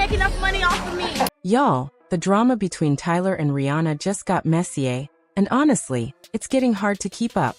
make enough money off of me. Y'all, the drama between Tyler and Rihanna just got messy, and honestly, it's getting hard to keep up.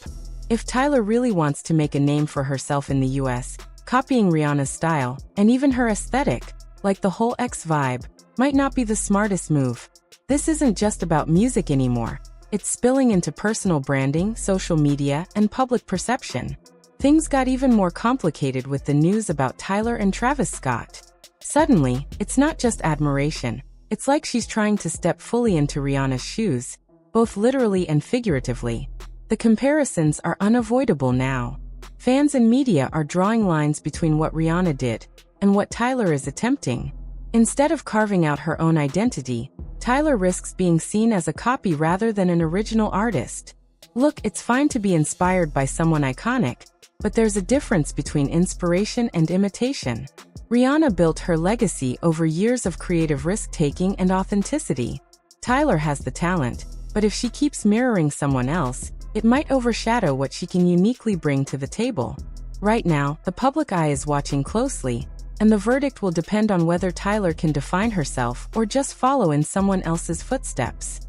If Tyler really wants to make a name for herself in the US, copying Rihanna's style, and even her aesthetic, like the whole X vibe, might not be the smartest move. This isn't just about music anymore. It's spilling into personal branding, social media, and public perception. Things got even more complicated with the news about Tyler and Travis Scott. Suddenly, it's not just admiration. It's like she's trying to step fully into Rihanna's shoes, both literally and figuratively. The comparisons are unavoidable now. Fans and media are drawing lines between what Rihanna did and what Tyler is attempting. Instead of carving out her own identity, Tyler risks being seen as a copy rather than an original artist. Look, it's fine to be inspired by someone iconic, but there's a difference between inspiration and imitation. Rihanna built her legacy over years of creative risk-taking and authenticity. Tyler has the talent, but if she keeps mirroring someone else, it might overshadow what she can uniquely bring to the table. Right now, the public eye is watching closely, and the verdict will depend on whether Tyler can define herself or just follow in someone else's footsteps.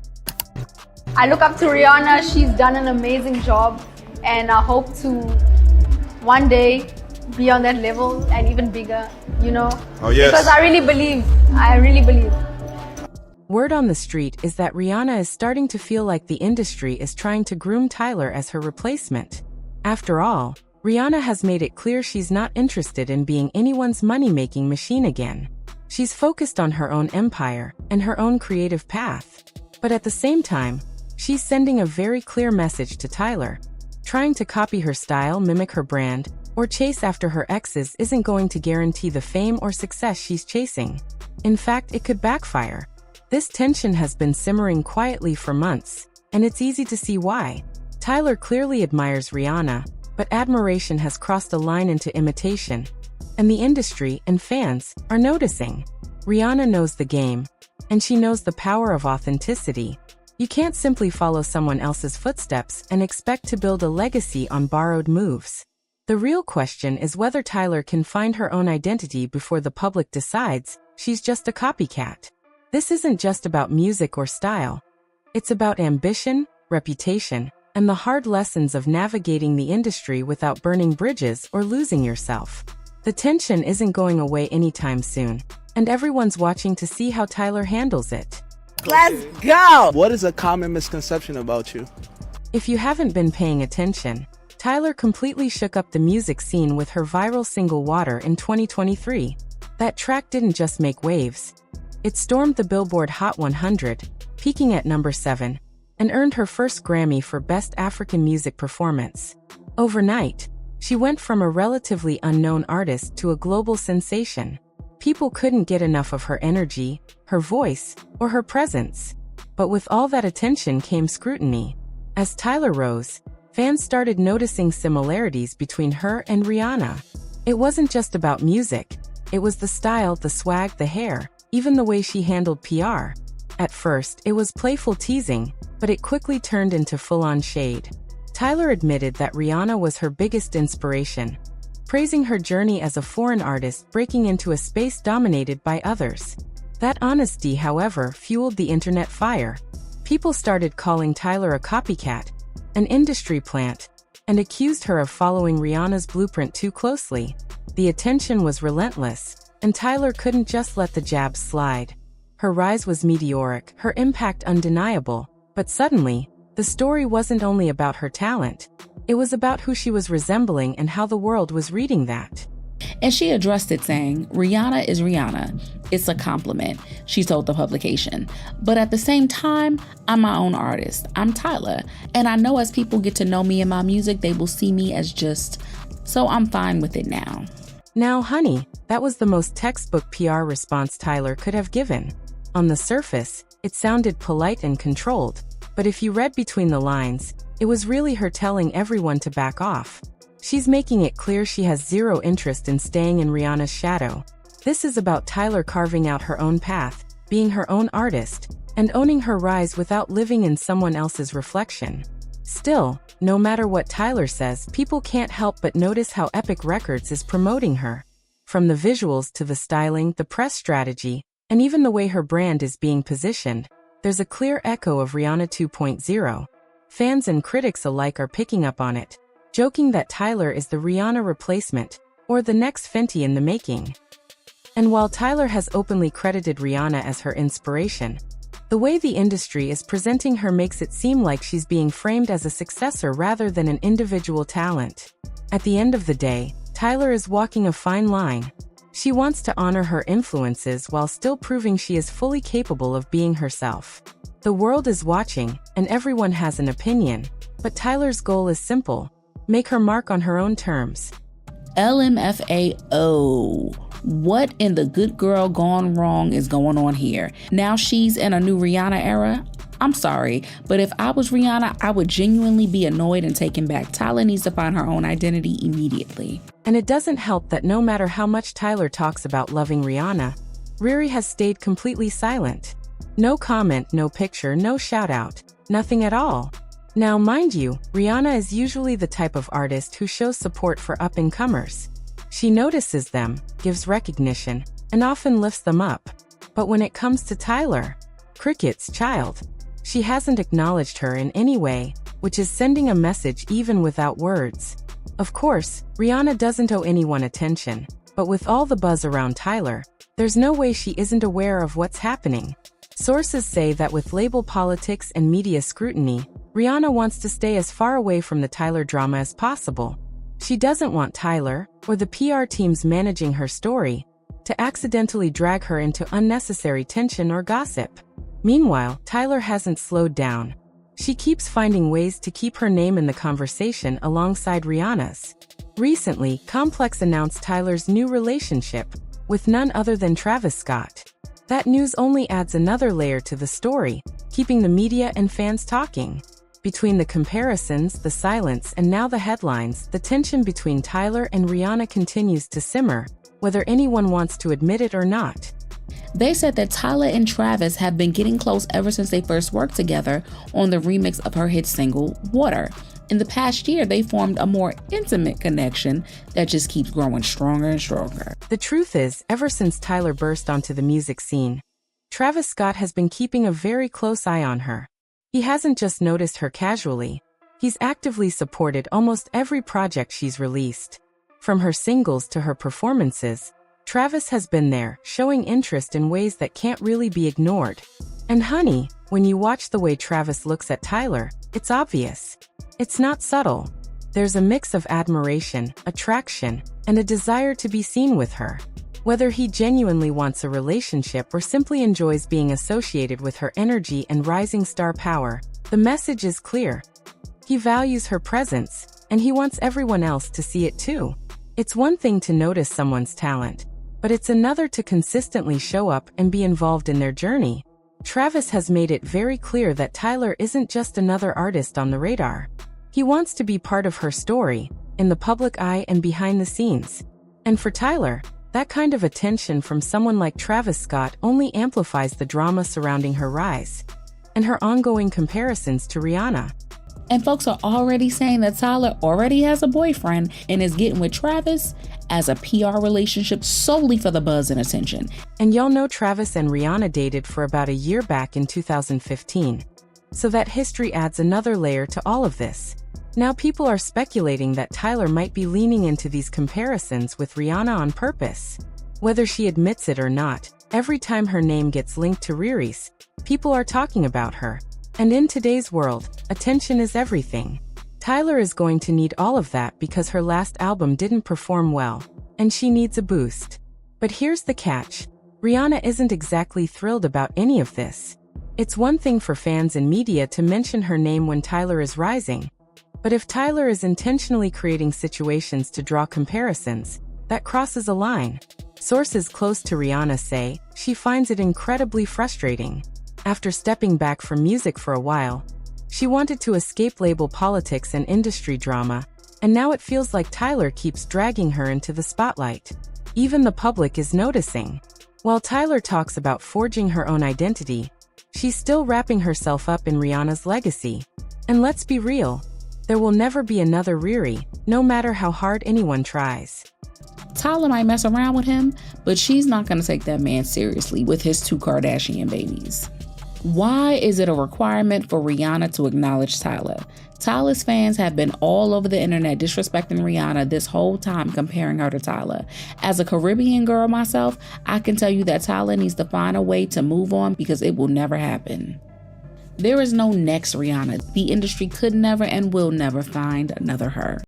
I look up to Rihanna. She's done an amazing job, and I hope to one day be on that level and even bigger, you know? Oh, yes. Because I really believe. Word on the street is that Rihanna is starting to feel like the industry is trying to groom Tyler as her replacement. After all, Rihanna has made it clear she's not interested in being anyone's money-making machine again. She's focused on her own empire and her own creative path. But at the same time, she's sending a very clear message to Tyler. Trying to copy her style, mimic her brand, or chase after her exes isn't going to guarantee the fame or success she's chasing. In fact, it could backfire. This tension has been simmering quietly for months, and it's easy to see why. Tyler clearly admires Rihanna, but admiration has crossed a line into imitation, and the industry and fans are noticing. Rihanna knows the game, and she knows the power of authenticity. You can't simply follow someone else's footsteps and expect to build a legacy on borrowed moves. The real question is whether Tyler can find her own identity before the public decides she's just a copycat. This isn't just about music or style. It's about ambition, reputation, and the hard lessons of navigating the industry without burning bridges or losing yourself. The tension isn't going away anytime soon, and everyone's watching to see how Tyler handles it. Let's go! What is a common misconception about you? If you haven't been paying attention, Tyler completely shook up the music scene with her viral single Water in 2023. That track didn't just make waves. It stormed the Billboard Hot 100, peaking at number 7, and earned her first Grammy for Best African Music Performance. Overnight, she went from a relatively unknown artist to a global sensation. People couldn't get enough of her energy, her voice, or her presence. But with all that attention came scrutiny. As Tyler rose, fans started noticing similarities between her and Rihanna. It wasn't just about music. It was the style, the swag, the hair, even the way she handled PR. At first, it was playful teasing, but it quickly turned into full-on shade. Tyler admitted that Rihanna was her biggest inspiration, praising her journey as a foreign artist breaking into a space dominated by others. That honesty, however, fueled the internet fire. People started calling Tyler a copycat, an industry plant, and accused her of following Rihanna's blueprint too closely. The attention was relentless, and Tyler couldn't just let the jabs slide. Her rise was meteoric, her impact undeniable, but suddenly, the story wasn't only about her talent. It was about who she was resembling and how the world was reading that. And she addressed it saying, "Rihanna is Rihanna. It's a compliment," she told the publication. "But at the same time, I'm my own artist. I'm Tyler. And I know as people get to know me and my music, they will see me as just, so I'm fine with it now." Now, honey, that was the most textbook PR response Tyler could have given. On the surface, it sounded polite and controlled, but if you read between the lines, it was really her telling everyone to back off. She's making it clear she has zero interest in staying in Rihanna's shadow. This is about Tyler carving out her own path, being her own artist, and owning her rise without living in someone else's reflection. Still, no matter what Tyler says, people can't help but notice how Epic Records is promoting her. From the visuals to the styling, the press strategy, and even the way her brand is being positioned, there's a clear echo of Rihanna 2.0. Fans and critics alike are picking up on it, joking that Tyler is the Rihanna replacement, or the next Fenty in the making. And while Tyler has openly credited Rihanna as her inspiration, the way the industry is presenting her makes it seem like she's being framed as a successor rather than an individual talent. At the end of the day, Tyler is walking a fine line. She wants to honor her influences while still proving she is fully capable of being herself. The world is watching, and everyone has an opinion, but Tyler's goal is simple: make her mark on her own terms. LMFAO. What in the good girl gone wrong is going on here? Now she's in a new Rihanna era? I'm sorry, but if I was Rihanna, I would genuinely be annoyed and taken back. Tyler needs to find her own identity immediately. And it doesn't help that no matter how much Tyler talks about loving Rihanna, Riri has stayed completely silent. No comment, no picture, no shout out, nothing at all. Now, mind you, Rihanna is usually the type of artist who shows support for up-and-comers. She notices them, gives recognition, and often lifts them up. But when it comes to Tyler, crickets, child. She hasn't acknowledged her in any way, which is sending a message even without words. Of course, Rihanna doesn't owe anyone attention, but with all the buzz around Tyler, there's no way she isn't aware of what's happening. Sources say that with label politics and media scrutiny, Rihanna wants to stay as far away from the Tyler drama as possible. She doesn't want Tyler, or the PR teams managing her story, to accidentally drag her into unnecessary tension or gossip. Meanwhile, Tyler hasn't slowed down. She keeps finding ways to keep her name in the conversation alongside Rihanna's. Recently, Complex announced Tyler's new relationship with none other than Travis Scott. That news only adds another layer to the story, keeping the media and fans talking. Between the comparisons, the silence, and now the headlines, the tension between Tyler and Rihanna continues to simmer, whether anyone wants to admit it or not. They said that Tyler and Travis have been getting close ever since they first worked together on the remix of her hit single, Water. In the past year, they formed a more intimate connection that just keeps growing stronger and stronger. The truth is, ever since Tyler burst onto the music scene, Travis Scott has been keeping a very close eye on her. He hasn't just noticed her casually, he's actively supported almost every project she's released. From her singles to her performances, Travis has been there, showing interest in ways that can't really be ignored. And honey, when you watch the way Travis looks at Tyler, it's obvious. It's not subtle. There's a mix of admiration, attraction, and a desire to be seen with her. Whether he genuinely wants a relationship or simply enjoys being associated with her energy and rising star power, the message is clear. He values her presence, and he wants everyone else to see it too. It's one thing to notice someone's talent, but it's another to consistently show up and be involved in their journey. Travis has made it very clear that Tyler isn't just another artist on the radar. He wants to be part of her story, in the public eye and behind the scenes. And for Tyler, that kind of attention from someone like Travis Scott only amplifies the drama surrounding her rise and her ongoing comparisons to Rihanna. And folks are already saying that Tyler already has a boyfriend and is getting with Travis as a PR relationship solely for the buzz and attention. And y'all know Travis and Rihanna dated for about a year back in 2015. So that history adds another layer to all of this. Now people are speculating that Tyler might be leaning into these comparisons with Rihanna on purpose. Whether she admits it or not, every time her name gets linked to Riri's, people are talking about her. And in today's world, attention is everything. Tyler is going to need all of that because her last album didn't perform well, and she needs a boost. But here's the catch. Rihanna isn't exactly thrilled about any of this. It's one thing for fans and media to mention her name when Tyler is rising. But if Tyler is intentionally creating situations to draw comparisons, that crosses a line. Sources close to Rihanna say she finds it incredibly frustrating. After stepping back from music for a while, she wanted to escape label politics and industry drama, and now it feels like Tyler keeps dragging her into the spotlight. Even the public is noticing. While Tyler talks about forging her own identity, she's still wrapping herself up in Rihanna's legacy. And let's be real, there will never be another Riri, no matter how hard anyone tries. Tyler might mess around with him, but she's not going to take that man seriously with his 2 Kardashian babies. Why is it a requirement for Rihanna to acknowledge Tyler? Tyler's fans have been all over the internet disrespecting Rihanna this whole time, comparing her to Tyler. As a Caribbean girl myself, I can tell you that Tyler needs to find a way to move on because it will never happen. There is no next Rihanna. The industry could never and will never find another her.